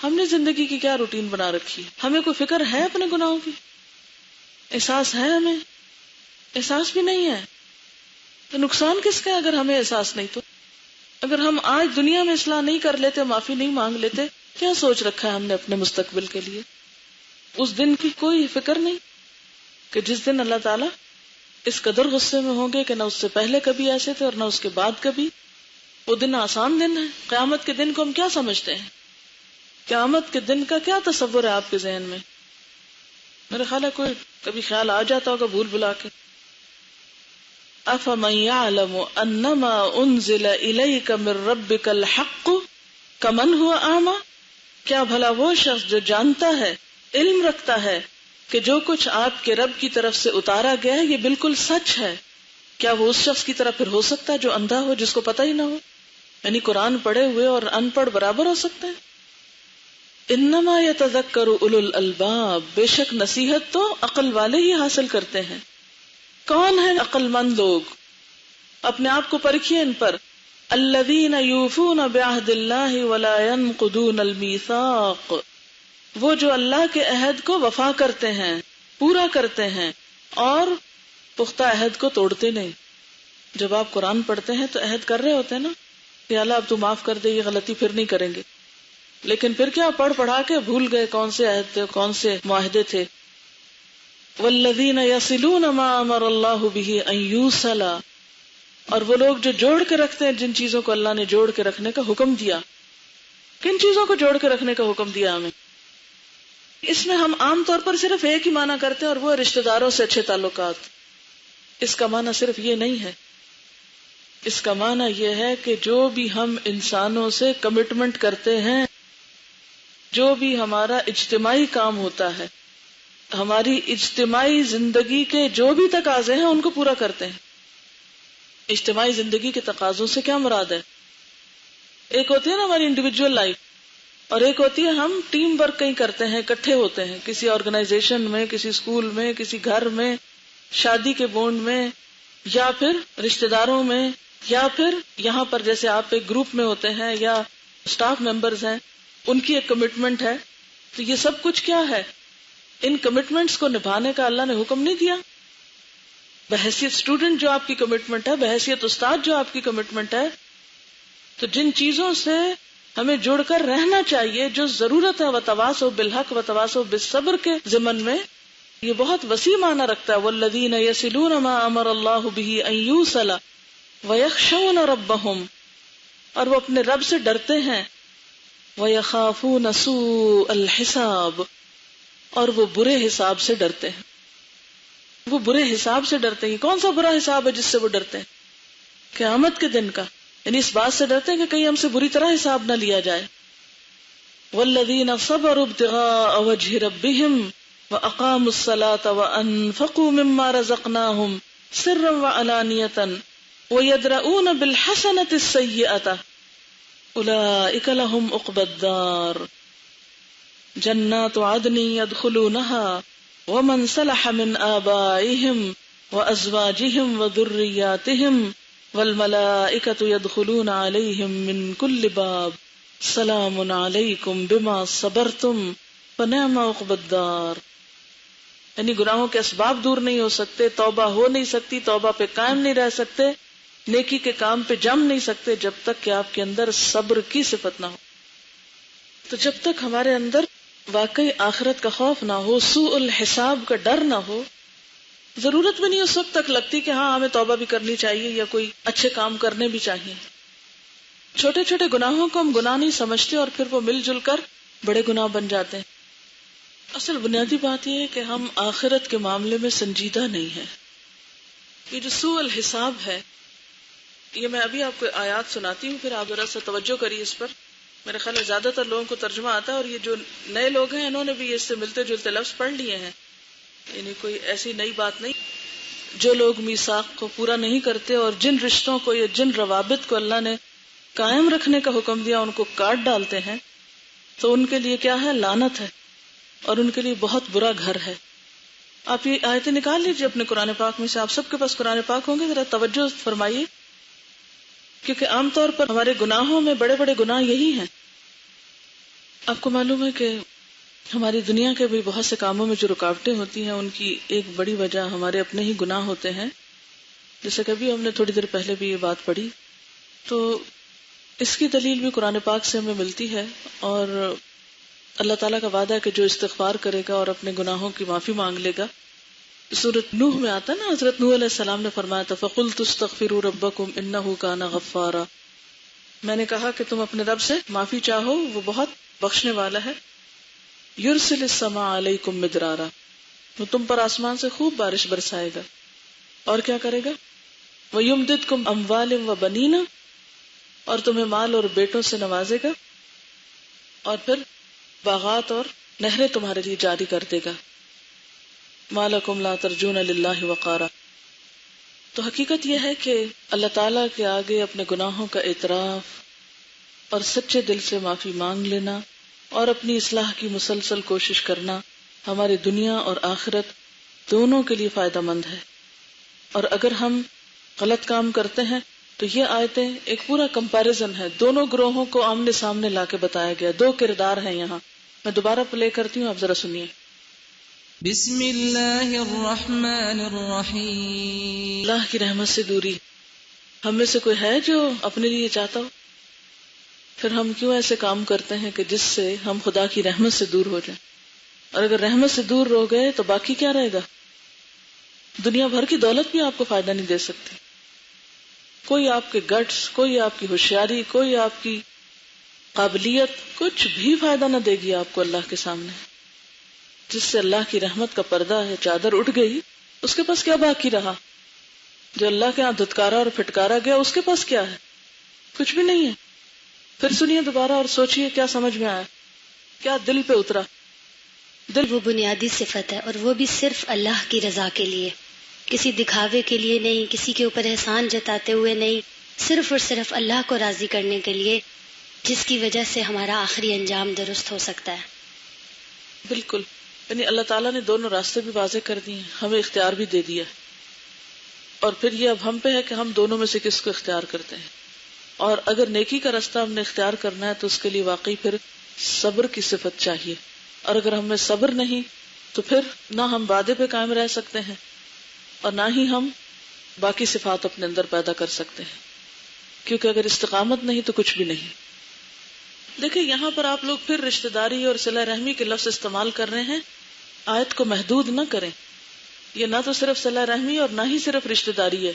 ہم نے زندگی کی کیا روٹین بنا رکھی ہے؟ ہمیں کوئی فکر ہے اپنے گناہوں کی؟ احساس ہے؟ ہمیں احساس بھی نہیں ہے تو نقصان کس کا ہے اگر ہمیں احساس نہیں تو؟ اگر ہم آج دنیا میں اصلاح نہیں کر لیتے، معافی نہیں مانگ لیتے، کیا سوچ رکھا ہے ہم نے اپنے مستقبل کے لیے؟ اس دن کی کوئی فکر نہیں کہ جس دن اللہ تعالیٰ اس قدر غصے میں ہوں گے کہ نہ اس سے پہلے کبھی ایسے تھے اور نہ اس کے بعد کبھی. وہ دن آسان دن ہے. قیامت کے دن کو ہم کیا سمجھتے ہیں؟ قیامت کے دن کا کیا تصور ہے آپ کے ذہن میں؟ میرے خیال ہے کوئی کبھی خیال آ جاتا ہوگا بھول بھلا کے. أَفَمَنْ يَعْلَمُ أَنَّمَا أُنزِلَ إِلَيْكَ مِنْ رَبِّكَ الْحَقُّ كَمَنْ هُوَ أَعْمَى. کیا بھلا وہ شخص جو جانتا ہے، علم رکھتا ہے کہ جو کچھ آپ کے رب کی طرف سے اتارا گیا ہے یہ بالکل سچ ہے، کیا وہ اس شخص کی طرح پھر ہو سکتا ہے جو اندھا ہو، جس کو پتہ ہی نہ ہو؟ یعنی قرآن پڑھے ہوئے اور ان پڑھ برابر ہو سکتے ہیں؟ انما یتذکر اولو الالباب، بے شک نصیحت تو عقل والے ہی حاصل کرتے ہیں. کون ہیں عقل مند لوگ؟ اپنے آپ کو پرکھیے ان پر. الذین یوفون بعہد اللہ ولا ینقضون المیثاق، وہ جو اللہ کے عہد کو وفا کرتے ہیں، پورا کرتے ہیں اور پختہ عہد کو توڑتے نہیں. جب آپ قرآن پڑھتے ہیں تو عہد کر رہے ہوتے ہیں نا کہ اللہ اب تو معاف کر دے، یہ غلطی پھر نہیں کریں گے. لیکن پھر کیا پڑھ پڑھا کے بھول گئے کون سے عہد تھے، کون سے معاہدے تھے. والذین یصلون ما امر اللہ بہ ان یوصل، اور وہ لوگ جو جوڑ کے رکھتے ہیں جن چیزوں کو اللہ نے جوڑ کے رکھنے کا حکم دیا. کن چیزوں کو جوڑ کے رکھنے کا حکم دیا ہمیں؟ اس میں ہم عام طور پر صرف ایک ہی معنی کرتے ہیں اور وہ رشتہ داروں سے اچھے تعلقات. اس کا معنی صرف یہ نہیں ہے. اس کا معنی یہ ہے کہ جو بھی ہم انسانوں سے کمٹمنٹ کرتے ہیں، جو بھی ہمارا اجتماعی کام ہوتا ہے، ہماری اجتماعی زندگی کے جو بھی تقاضے ہیں ان کو پورا کرتے ہیں. اجتماعی زندگی کے تقاضوں سے کیا مراد ہے؟ ایک ہوتی ہے نا ہماری انڈیویجول لائف، اور ایک ہوتی ہے ہم ٹیم ورک کہیں کرتے ہیں، اکٹھے ہوتے ہیں کسی آرگنائزیشن میں، کسی اسکول میں، کسی گھر میں، شادی کے بونڈ میں، یا پھر رشتہ داروں میں، یا پھر یہاں پر جیسے آپ ایک گروپ میں ہوتے ہیں یا اسٹاف ممبرز ہیں، ان کی ایک کمٹمنٹ ہے. تو یہ سب کچھ کیا ہے؟ ان کمٹمنٹس کو نبھانے کا اللہ نے حکم نہیں دیا؟ بحیثیت اسٹوڈنٹ جو آپ کی کمٹمنٹ ہے، بحیثیت استاد جو آپ کی کمٹمنٹ ہے. تو جن چیزوں سے ہمیں جڑ کر رہنا چاہیے، جو ضرورت ہے، وتواصوا بالحق وتواصوا بالصبر کے ضمن میں، یہ بہت وسیع معنی رکھتا ہے. والذین یصلون ما امر اللہ بہ ان یوصل ویخشون ربہم، اور وہ اپنے رب سے ڈرتے ہیں. ویخافون سوء الحساب، اور وہ برے حساب سے ڈرتے ہیں. وہ برے حساب سے ڈرتے ہیں. کون سا برا حساب ہے جس سے وہ ڈرتے ہیں؟ قیامت کے دن کا. یعنی اس بات سے ڈرتے ہیں کہ کہیں ہم سے بری طرح حساب نہ لیا جائے. والذین صبروا ابتغاء وجہ ربہم واقاموا الصلاة وانفقوا مما رزقناہم سرا وعلانیۃ ویدرؤون بالحسنۃ السیئۃ اولئک لہم عقبی الدار جنات عدن يدخلونها ومن صلح من آبائهم وأزواجهم وذرياتهم والملائكة يدخلون عليهم من كل باب سلام عليكم بما صبرتم فنعم عقبی الدار. یعنی گناہوں کے اسباب دور نہیں ہو سکتے، توبہ ہو نہیں سکتی، توبہ پہ قائم نہیں رہ سکتے، نیکی کے کام پہ جم نہیں سکتے جب تک کہ آپ کے اندر صبر کی صفت نہ ہو. تو جب تک ہمارے اندر واقعی آخرت کا خوف نہ ہو، سوء الحساب کا ڈر نہ ہو، ضرورت بھی نہیں اس وقت تک لگتی کہ ہاں ہمیں توبہ بھی کرنی چاہیے یا کوئی اچھے کام کرنے بھی چاہیے. چھوٹے چھوٹے گناہوں کو ہم گناہ نہیں سمجھتے اور پھر وہ مل جل کر بڑے گناہ بن جاتے ہیں. اصل بنیادی بات یہ ہے کہ ہم آخرت کے معاملے میں سنجیدہ نہیں ہیں. یہ جو سوء الحساب ہے، یہ میں ابھی آپ کو آیات سناتی ہوں، پھر آپ ذرا سا توجہ کریے اس پر. میرے خیال ہے زیادہ تر لوگوں کو ترجمہ آتا ہے، اور یہ جو نئے لوگ ہیں انہوں نے بھی اس سے ملتے جلتے لفظ پڑھ لیے ہیں، یعنی کوئی ایسی نئی بات نہیں. جو لوگ میثاق کو پورا نہیں کرتے اور جن رشتوں کو یا جن روابط کو اللہ نے قائم رکھنے کا حکم دیا ان کو کاٹ ڈالتے ہیں، تو ان کے لیے کیا ہے؟ لعنت ہے، اور ان کے لیے بہت برا گھر ہے. آپ یہ آیتیں نکال لیجیے اپنے قرآن پاک میں سے. آپ سب کے پاس قرآن پاک ہوں گے، ذرا توجہ فرمائیے، کیونکہ عام طور پر ہمارے گناہوں میں بڑے بڑے گناہ یہی ہیں آپ کو معلوم ہے کہ ہماری دنیا کے بھی بہت سے کاموں میں جو رکاوٹیں ہوتی ہیں ان کی ایک بڑی وجہ ہمارے اپنے ہی گناہ ہوتے ہیں. جیسے کہ ہم نے تھوڑی دیر پہلے بھی یہ بات پڑھی. تو اس کی دلیل بھی قرآن پاک سے ہمیں ملتی ہے، اور اللہ تعالیٰ کا وعدہ ہے کہ جو استغفار کرے گا اور اپنے گناہوں کی معافی مانگ لے گا. سورۃ نوح میں آتا ہے نا، حضرت نوح علیہ السلام نے فرمایا تھا فَقُلْتُ اسْتَغْفِرُوا رَبَّكُمْ إِنَّهُ كَانَ غَفَّارًا. میں نے کہا کہ تم اپنے رب سے معافی چاہو، وہ بہت بخشنے والا ہے. يُرْسِلِ السَّمَاءَ عَلَيْكُمْ مِدْرَارًا، وہ تم پر آسمان سے خوب بارش برسائے گا. اور کیا کرے گا؟ وَيُمْدِدْكُمْ أَمْوَالٍ وَبَنِينَ، اور تمہیں مال اور بیٹوں سے نوازے گا، اور پھر باغات اور نہریں تمہارے لیے جاری کر دے گا. مَا لَكُمْ لَا تَرْجُونَ لِلَّهِ وَقَارًا. تو حقیقت یہ ہے کہ اللہ تعالیٰ کے آگے اپنے گناہوں کا اعتراف اور سچے دل سے معافی مانگ لینا اور اپنی اصلاح کی مسلسل کوشش کرنا ہماری دنیا اور آخرت دونوں کے لیے فائدہ مند ہے. اور اگر ہم غلط کام کرتے ہیں تو یہ آیتیں ایک پورا کمپیریزن ہے، دونوں گروہوں کو آمنے سامنے لا کے بتایا گیا. دو کردار ہیں یہاں. میں دوبارہ پلے کرتی ہوں، آپ ذرا سنیے. بسم اللہ الرحمن الرحیم. اللہ کی رحمت سے دوری. ہم میں سے کوئی ہے جو اپنے لیے چاہتا ہو؟ پھر ہم کیوں ایسے کام کرتے ہیں کہ جس سے ہم خدا کی رحمت سے دور ہو جائیں؟ اور اگر رحمت سے دور ہو گئے تو باقی کیا رہے گا؟ دنیا بھر کی دولت بھی آپ کو فائدہ نہیں دے سکتی. کوئی آپ کے گٹس، کوئی آپ کی ہوشیاری، کوئی آپ کی قابلیت، کچھ بھی فائدہ نہ دے گی آپ کو اللہ کے سامنے. جس سے اللہ کی رحمت کا پردہ ہے، چادر اٹھ گئی، اس کے پاس کیا باقی رہا؟ جو اللہ کے ہاں دھتکارا اور پھٹکارا گیا، اس کے پاس کیا ہے؟ کچھ بھی نہیں ہے. پھر سنیے دوبارہ اور سوچئے کیا سمجھ میں آیا، کیا دل پہ اترا. دل وہ بنیادی صفت ہے، اور وہ بھی صرف اللہ کی رضا کے لیے، کسی دکھاوے کے لیے نہیں، کسی کے اوپر احسان جتاتے ہوئے نہیں، صرف اور صرف اللہ کو راضی کرنے کے لیے، جس کی وجہ سے ہمارا آخری انجام درست ہو سکتا ہے. بالکل. یعنی اللہ تعالیٰ نے دونوں راستے بھی واضح کر دیے، ہمیں اختیار بھی دے دیا، اور پھر یہ اب ہم پہ ہے کہ ہم دونوں میں سے کس کو اختیار کرتے ہیں. اور اگر نیکی کا راستہ ہم نے اختیار کرنا ہے تو اس کے لیے واقعی پھر صبر کی صفت چاہیے. اور اگر ہم میں صبر نہیں تو پھر نہ ہم وعدے پہ قائم رہ سکتے ہیں اور نہ ہی ہم باقی صفات اپنے اندر پیدا کر سکتے ہیں، کیونکہ اگر استقامت نہیں تو کچھ بھی نہیں. دیکھیں یہاں پر آپ لوگ پھر رشتہ داری اور صلہ رحمی کے لفظ استعمال کر رہے ہیں. آیت کو محدود نہ کریں. یہ نہ تو صرف صلہ رحمی اور نہ ہی صرف رشتہ داری ہے،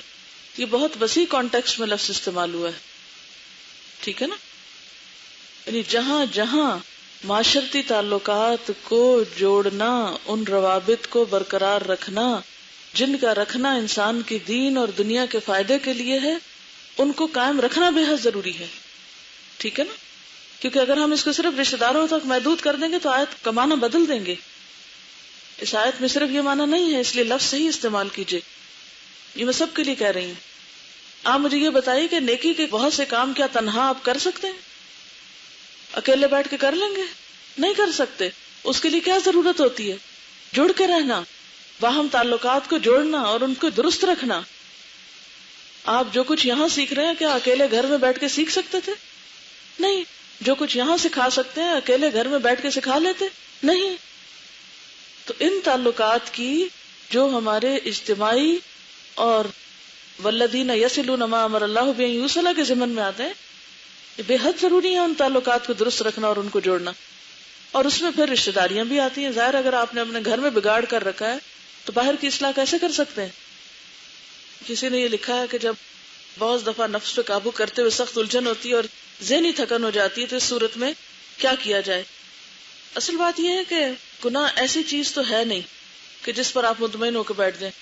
یہ بہت وسیع کانٹیکسٹ میں لفظ استعمال ہوا ہے. ٹھیک ہے نا؟ یعنی جہاں جہاں معاشرتی تعلقات کو جوڑنا، ان روابط کو برقرار رکھنا جن کا رکھنا انسان کی دین اور دنیا کے فائدے کے لیے ہے، ان کو قائم رکھنا بے حد ضروری ہے. ٹھیک ہے نا؟ کیونکہ اگر ہم اس کو صرف رشتہ داروں تک محدود کر دیں گے تو آیت کا معنی بدل دیں گے. اس آیت میں صرف یہ معنی نہیں ہے، اس لیے لفظ صحیح استعمال کیجئے. یہ میں سب کے لیے کہہ رہی ہوں. آپ مجھے یہ بتائیے کہ نیکی کے بہت سے کام کیا تنہا آپ کر سکتے ہیں؟ اکیلے بیٹھ کے کر لیں گے؟ نہیں کر سکتے. اس کے لیے کیا ضرورت ہوتی ہے؟ جڑ کے رہنا، باہم تعلقات کو جوڑنا اور ان کو درست رکھنا. آپ جو کچھ یہاں سیکھ رہے ہیں کیا اکیلے گھر میں بیٹھ کے سیکھ سکتے تھے؟ نہیں. جو کچھ یہاں سکھا سکتے ہیں اکیلے گھر میں بیٹھ کے سکھا لیتے؟ نہیں. تو ان تعلقات کی جو ہمارے اجتماعی اور والذین یصلون ما امر اللہ بہ ان یوصل کے ضمن میں آتے ہیں، یہ بے حد ضروری ہے ان تعلقات کو درست رکھنا اور ان کو جوڑنا. اور اس میں پھر رشتہ داریاں بھی آتی ہیں. ظاہر اگر آپ نے اپنے گھر میں بگاڑ کر رکھا ہے تو باہر کی اصلاح کیسے کر سکتے ہیں؟ کسی نے یہ لکھا ہے کہ جب بہت دفعہ نفس پہ قابو کرتے ہوئے سخت الجھن ہوتی ہے اور ذہنی تھکن ہو جاتی ہے تو اس صورت میں کیا کیا جائے؟ اصل بات یہ ہے کہ گناہ ایسی چیز تو ہے نہیں کہ جس پر آپ مطمئن ہو کے بیٹھ جائیں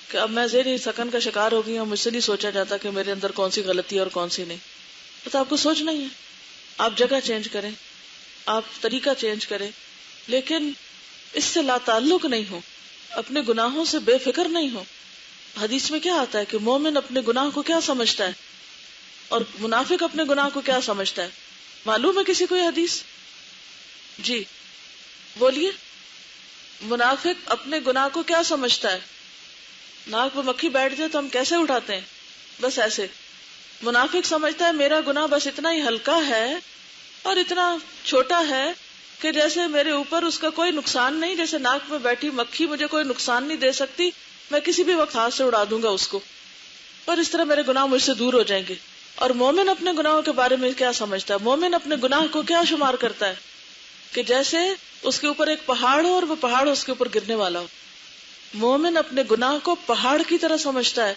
کہ اب میں ذہنی تھکن کا شکار ہو گئی ہوں، مجھ سے نہیں سوچا جاتا کہ میرے اندر کون سی غلطی ہے اور کون سی نہیں. تو آپ کو سوچنا ہی ہے. آپ جگہ چینج کریں، آپ طریقہ چینج کریں، لیکن اس سے لا تعلق نہیں ہو، اپنے گناہوں سے بے فکر نہیں ہو. حدیث میں کیا آتا ہے کہ مومن اپنے گناہ کو کیا سمجھتا ہے اور منافق اپنے گناہ کو کیا سمجھتا ہے؟ معلوم ہے کسی کو یہ حدیث؟ جی بولیے. منافق اپنے گناہ کو کیا سمجھتا ہے؟ ناک پہ مکھی بیٹھ جائے تو ہم کیسے اٹھاتے ہیں؟ بس ایسے. منافق سمجھتا ہے میرا گناہ بس اتنا ہی ہلکا ہے اور اتنا چھوٹا ہے کہ جیسے میرے اوپر اس کا کوئی نقصان نہیں، جیسے ناک میں بیٹھی مکھی مجھے کوئی نقصان نہیں دے سکتی، میں کسی بھی وقت ہاتھ سے اڑا دوں گا اس کو، اور اس طرح میرے گناہ مجھ سے دور ہو جائیں گے۔ اور مومن اپنے گناہوں کے بارے میں کیا سمجھتا ہے؟ مومن اپنے گناہ کو کیا شمار کرتا ہے کہ جیسے اس کے اوپر ایک پہاڑ ہو اور وہ پہاڑ اس کے اوپر گرنے والا ہو۔ مومن اپنے گناہ کو پہاڑ کی طرح سمجھتا ہے،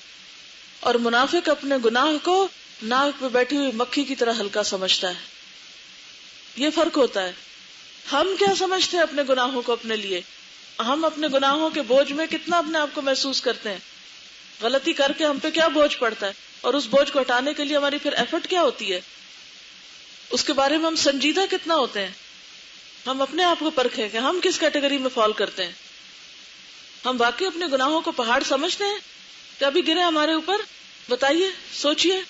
اور منافق اپنے گناہ کو ناک پہ بیٹھی ہوئی مکھی کی طرح ہلکا سمجھتا ہے۔ یہ فرق ہوتا ہے۔ ہم کیا سمجھتے ہیں اپنے گناہوں کو اپنے لیے؟ ہم اپنے گناہوں کے بوجھ میں کتنا اپنے آپ کو محسوس کرتے ہیں؟ غلطی کر کے ہم پہ کیا بوجھ پڑتا ہے، اور اس بوجھ کو ہٹانے کے لیے ہماری پھر ایفرٹ کیا ہوتی ہے، اس کے بارے میں ہم سنجیدہ کتنا ہوتے ہیں؟ ہم اپنے آپ کو پرکھیں کہ ہم کس کیٹیگری میں فال کرتے ہیں۔ ہم واقعی اپنے گناہوں کو پہاڑ سمجھتے ہیں کہ ابھی گرے ہمارے اوپر؟ بتائیے، سوچئے،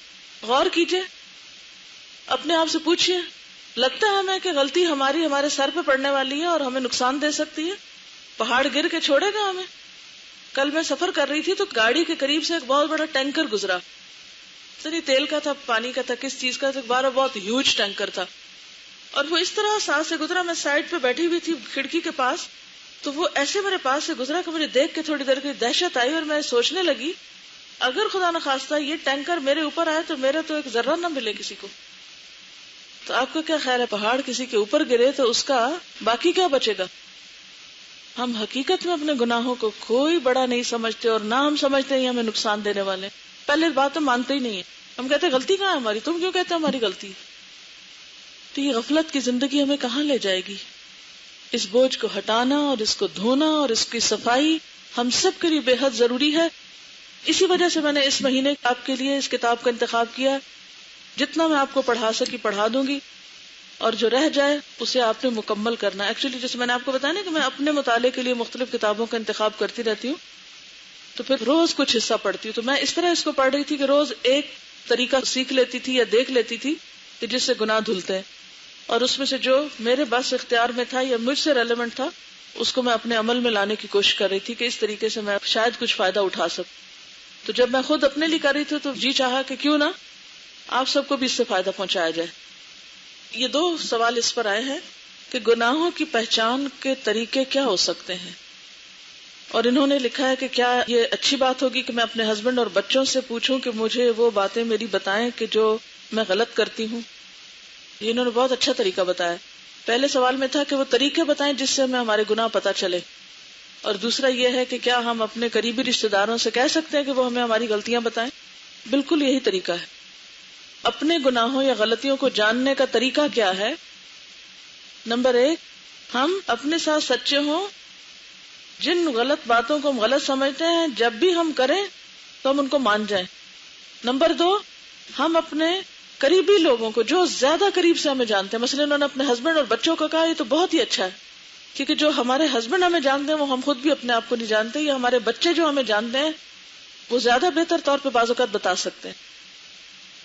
غور کیجئے، اپنے آپ سے پوچھئے، لگتا ہے ہمیں کہ غلطی ہمارے سر پہ پڑنے والی ہے اور ہمیں نقصان دے سکتی ہے؟ پہاڑ گر کے چھوڑے گا ہمیں؟ کل میں سفر کر رہی تھی تو گاڑی کے قریب سے ایک بہت بڑا ٹینکر گزرا، تیل کا تھا، پانی کا تھا، کس چیز کا تھا، بہت ہیوج ٹینکر تھا، اور وہ اس طرح ساتھ سے گزرا۔ میں سائڈ پہ بیٹھی ہوئی تھی کھڑکی کے پاس، تو وہ ایسے میرے پاس سے گزرا کہ مجھے دیکھ کے تھوڑی دیر کی دہشت آئی، اور میں سوچنے لگی اگر خدا نخواستہ یہ ٹینکر میرے اوپر آئے تو میرا تو ایک ذرہ نہ ملے کسی کو۔ تو آپ کا کیا خیال ہے، پہاڑ کسی کے اوپر گرے تو اس کا باقی کیا بچے گا؟ ہم حقیقت میں اپنے گناہوں کو کوئی بڑا نہیں سمجھتے، اور نہ ہم سمجھتے ہیں ہمیں نقصان دینے والے۔ پہلے بات تو مانتے ہی نہیں ہے، ہم کہتے ہیں غلطی کہاں ہے ہماری، تم کیوں کہتے ہیں ہماری غلطی؟ تو یہ غفلت کی زندگی ہمیں کہاں لے جائے گی؟ اس بوجھ کو ہٹانا اور اس کو دھونا اور اس کی صفائی ہم سب کے لیے بے حد ضروری ہے۔ اسی وجہ سے میں نے اس مہینے آپ کے لیے اس کتاب کا انتخاب کیا۔ جتنا میں آپ کو پڑھا سکی پڑھا دوں گی، اور جو رہ جائے اسے آپ نے مکمل کرنا۔ ایکچولی جیسے میں نے آپ کو بتایا نا کہ میں اپنے مطالعے کے لیے مختلف کتابوں کا انتخاب کرتی رہتی ہوں، تو پھر روز کچھ حصہ پڑھتی ہوں۔ تو میں اس طرح اس کو پڑھ رہی تھی کہ روز ایک طریقہ سیکھ لیتی تھی یا دیکھ لیتی تھی کہ جس سے گناہ دھلتے ہیں، اور اس میں سے جو میرے بس اختیار میں تھا یا مجھ سے ریلیونٹ تھا اس کو میں اپنے عمل میں لانے کی کوشش کر رہی تھی کہ اس طریقے سے میں شاید کچھ فائدہ اٹھا سکوں۔ تو جب میں خود اپنے لیے کر رہی تھی تو جی چاہا کہ کیوں نہ آپ سب کو بھی اس سے فائدہ پہنچایا جائے۔ یہ 2 سوال اس پر آئے ہیں کہ گناہوں کی پہچان کے طریقے کیا ہو سکتے ہیں، اور انہوں نے لکھا ہے کہ کیا یہ اچھی بات ہوگی کہ میں اپنے ہسبینڈ اور بچوں سے پوچھوں کہ مجھے وہ باتیں میری بتائیں کہ جو میں غلط کرتی ہوں۔ یہ انہوں نے بہت اچھا طریقہ بتایا۔ پہلے سوال میں تھا کہ وہ طریقے بتائیں جس سے ہمیں ہمارے گناہ پتہ چلے، اور دوسرا یہ ہے کہ کیا ہم اپنے قریبی رشتہ داروں سے کہہ سکتے ہیں کہ وہ ہمیں ہماری غلطیاں بتائیں۔ بالکل یہی طریقہ ہے۔ اپنے گناہوں یا غلطیوں کو جاننے کا طریقہ کیا ہے؟ نمبر 1، ہم اپنے ساتھ سچے ہوں، جن غلط باتوں کو ہم غلط سمجھتے ہیں جب بھی ہم کریں تو ہم ان کو مان جائیں۔ نمبر 2، ہم اپنے قریبی لوگوں کو جو زیادہ قریب سے ہمیں جانتے ہیں، مثلا انہوں نے اپنے ہسبینڈ اور بچوں کو کہا، یہ تو بہت ہی اچھا ہے، کیونکہ جو ہمارے ہسبینڈ ہمیں جانتے ہیں وہ ہم خود بھی اپنے آپ کو نہیں جانتے، یا ہمارے بچے جو ہمیں جانتے ہیں وہ زیادہ بہتر طور پہ بعض اوقات بتا سکتے ہیں۔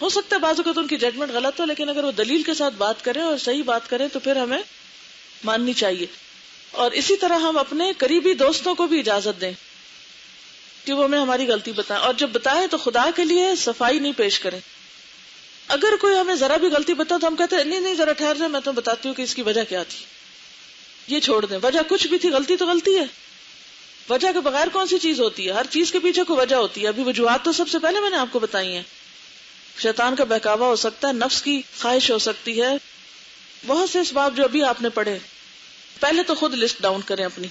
ہو سکتا ہے بعض اوقات ان کی ججمنٹ غلط ہو، لیکن اگر وہ دلیل کے ساتھ بات کریں اور صحیح بات کریں تو پھر ہمیں ماننی چاہیے۔ اور اسی طرح ہم اپنے قریبی دوستوں کو بھی اجازت دیں کہ وہ ہمیں ہماری غلطی بتائیں، اور جب بتائیں تو خدا کے لیے صفائی نہیں پیش کریں۔ اگر کوئی ہمیں ذرا بھی غلطی بتا تو ہم کہتے ہیں نہیں ذرا ٹھہر جائے، میں تو بتاتی ہوں کہ اس کی وجہ کیا تھی، یہ چھوڑ دیں، وجہ کچھ بھی تھی، غلطی تو غلطی ہے، وجہ کے بغیر کون سی چیز ہوتی ہے؟ ہر چیز کے پیچھے کوئی وجہ ہوتی ہے۔ ابھی وجوہات تو سب سے پہلے میں نے آپ کو بتائی ہیں، شیطان کا بہکاوا ہو سکتا ہے، نفس کی خواہش ہو سکتی ہے، بہت سے اسباب جو ابھی آپ نے پڑھے۔ پہلے تو خود لسٹ ڈاؤن کریں اپنی،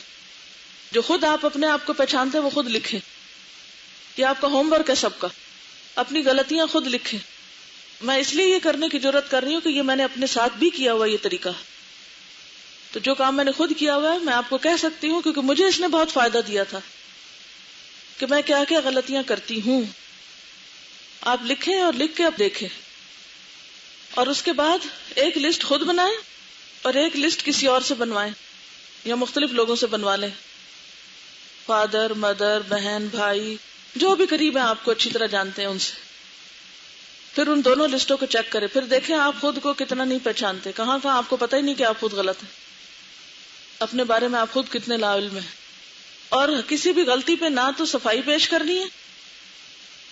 جو خود آپ اپنے آپ کو پہچانتے ہیں وہ خود لکھیں، یہ آپ کا ہوم ورک ہے سب کا، اپنی غلطیاں خود لکھیں۔ میں اس لیے یہ کرنے کی جرات کر رہی ہوں کہ یہ میں نے اپنے ساتھ بھی کیا ہوا یہ طریقہ، تو جو کام میں نے خود کیا ہوا ہے میں آپ کو کہہ سکتی ہوں، کیونکہ مجھے اس نے بہت فائدہ دیا تھا کہ میں کیا کیا غلطیاں کرتی ہوں۔ آپ لکھیں اور لکھ کے اب دیکھیں، اور اس کے بعد ایک لسٹ خود بنائیں اور ایک لسٹ کسی اور سے بنوائیں یا مختلف لوگوں سے بنوا لیں، فادر، مدر، بہن، بھائی، جو بھی قریب ہیں آپ کو اچھی طرح جانتے ہیں ان سے۔ پھر ان دونوں لسٹوں کو چیک کریں، پھر دیکھیں آپ خود کو کتنا نہیں پہچانتے، کہاں کہاں آپ کو پتہ ہی نہیں کہ آپ خود غلط ہیں، اپنے بارے میں آپ خود کتنے لا علم ہیں۔ اور کسی بھی غلطی پہ نہ تو صفائی پیش کرنی ہے،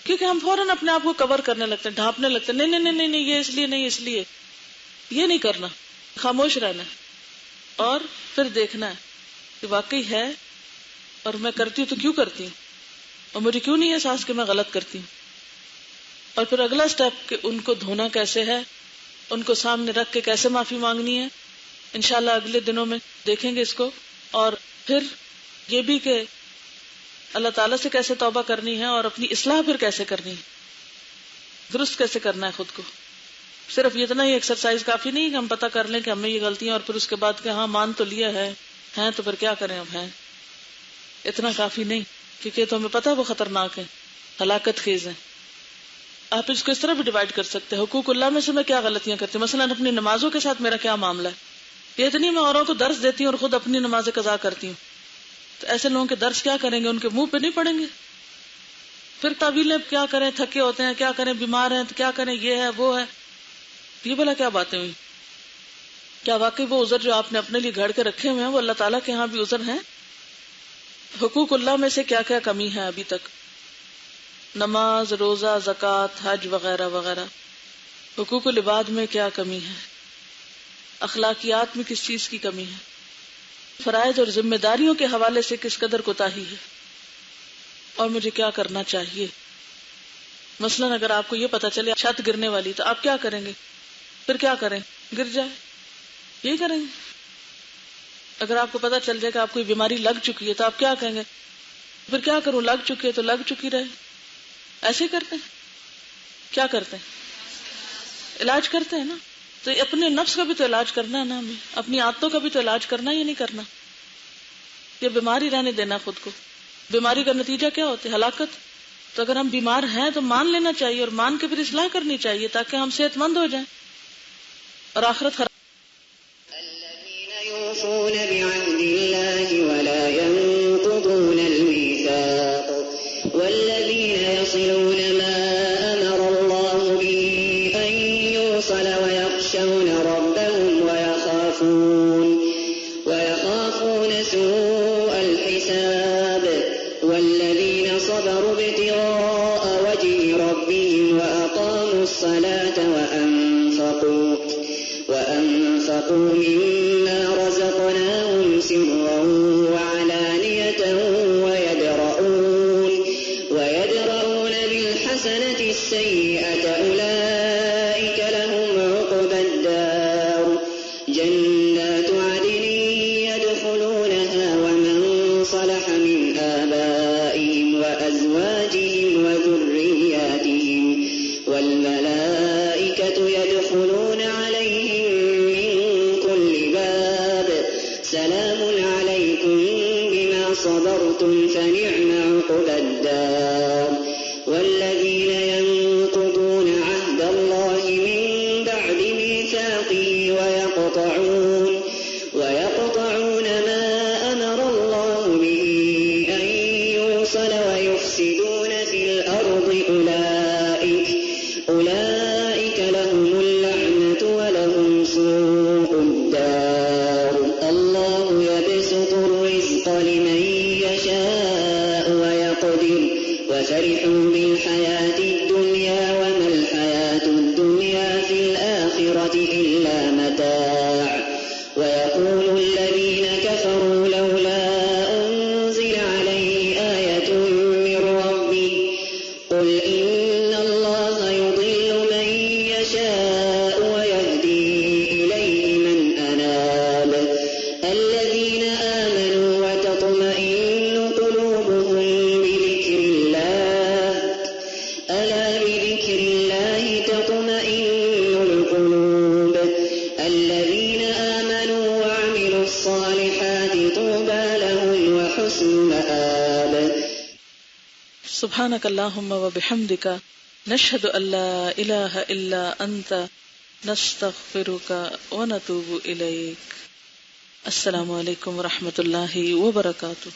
کیونکہ ہم فوراً اپنے آپ کو کور کرنے لگتے ہیں، ڈھانپنے لگتے ہیں، نہیں نہیں نہیں نہیں یہ اس لیے نہیں، اس لیے یہ نہیں کرنا، خاموش رہنا۔ اور پھر دیکھنا ہے کہ واقعی ہے اور میں کرتی ہوں تو کیوں کرتی ہوں، اور مجھے کیوں نہیں احساس کہ میں غلط کرتی ہوں. اور پھر اگلا سٹیپ کہ ان کو دھونا کیسے ہے، ان کو سامنے رکھ کے کیسے معافی مانگنی ہے. انشاءاللہ اگلے دنوں میں دیکھیں گے اس کو. اور پھر یہ بھی کہ اللہ تعالیٰ سے کیسے توبہ کرنی ہے اور اپنی اصلاح پھر کیسے کرنی ہے، درست کیسے کرنا ہے خود کو. صرف اتنا ہی ایکسرسائز کافی نہیں کہ ہم پتہ کر لیں کہ ہم میں یہ غلطیاں، اور پھر اس کے بعد کہ ہاں مان تو لیا ہے ہیں تو پھر کیا کریں، اب ہیں اتنا کافی نہیں، کیونکہ تو ہمیں پتہ ہے وہ خطرناک ہے، ہلاکت خیز ہے. آپ اس کو اس طرح بھی ڈیوائڈ کر سکتے ہیں، حقوق اللہ میں سے میں کیا غلطیاں کرتی ہوں، مثلا اپنی نمازوں کے ساتھ میرا کیا معاملہ ہے. یہ اتنی میں اوروں کو درس دیتی ہوں اور خود اپنی نمازیں قضا کرتی ہوں، تو ایسے لوگوں کے درس کیا کریں گے، ان کے منہ پہ نہیں پڑیں گے. پھر تعویلیں کیا کریں، تھکے ہوتے ہیں کیا کریں، بیمار ہیں تو کیا کریں، یہ ہے وہ ہے. یہ بلا کیا باتیں ہوئی؟ کیا واقعی وہ عذر جو آپ نے اپنے لیے گھڑ کے رکھے ہوئے ہیں وہ اللہ تعالیٰ کے ہاں بھی عذر ہیں؟ حقوق اللہ میں سے کیا کیا کمی ہے ابھی تک؟ نماز، روزہ، زکوٰۃ، حج وغیرہ وغیرہ. حقوق العباد میں کیا کمی ہے؟ اخلاقیات میں کس چیز کی کمی ہے؟ فرائض اور ذمہ داریوں کے حوالے سے کس قدر کوتاہی ہے، اور مجھے کیا کرنا چاہیے. مثلا اگر آپ کو یہ پتا چلے چھت گرنے والی تو آپ کیا کریں گے؟ پھر کیا کریں؟ گر جائے، یہی کریں گے. اگر آپ کو پتا چل جائے کہ آپ کو یہ بیماری لگ چکی ہے تو آپ کیا کہیں گے؟ پھر کیا کروں، لگ چکی ہے تو لگ چکی رہے. ایسے ہی کرتے ہیں. کیا کرتے ہیں؟ علاج کرتے ہیں نا. تو اپنے نفس کا بھی تو علاج کرنا ہے نا، ہمیں اپنی عادتوں کا بھی تو علاج کرنا ہی نہیں کرنا. یہ بیماری رہنے دینا خود کو. بیماری کا نتیجہ کیا ہوتا ہے؟ ہلاکت. تو اگر ہم بیمار ہیں تو مان لینا چاہیے اور مان کے پھر اصلاح کرنی چاہیے تاکہ ہم صحت مند ہو جائیں اور آخرت خراب. الذين يوفون بعهد الله ولا ينقضون الميثاق والذين يصلون ما أمر الله به أن يوصل ويخشون ربهم ويخافون سوء الحساب والذين صبروا ابتغاء وجه ربهم وأقاموا الصلاة وأنفقوا مما رزقناهم سرا وعلانية ويدرؤون بالحسنة السيئة أولئك لهم عقبى الدار جنات عدن يدخلونها ومن صلح من آبائهم وأزواجهم وذرياتهم والملائكة يدخلون عليهم من كل باب سلام عليكم بما صبرتم فنعم عقبى الدار والذين ينقضون عهد الله من بعد ميثاقه ويقطعون ما أمر الله به أن يوصل ويفسدون في الأرض أولئك لهم اللعنة ولهم سوء الدار الله يبسط الرزق لمن يشاء ويقدر وفرحوا بالحياة الدنيا وما الحياة الدنيا في الآخرة إلا متاع ويقول الذين كفروا لولا أنزل عليه آية من ربه قل إن الله يضل من يشاء ويهدي إليه من أناب الذين آمنوا وتطمئن قلوبهم بذكر الله ألا بذكر الله تطمئن القلوب الذين آمنوا وعملوا الصالحات طوبى لهم وحسن مآب. سبحانك اللهم وبحمدك نشهد أن لا إله إلا أنت نستغفرك ونتوب إليك. السلام علیکم ورحمۃ اللہ وبرکاتہ.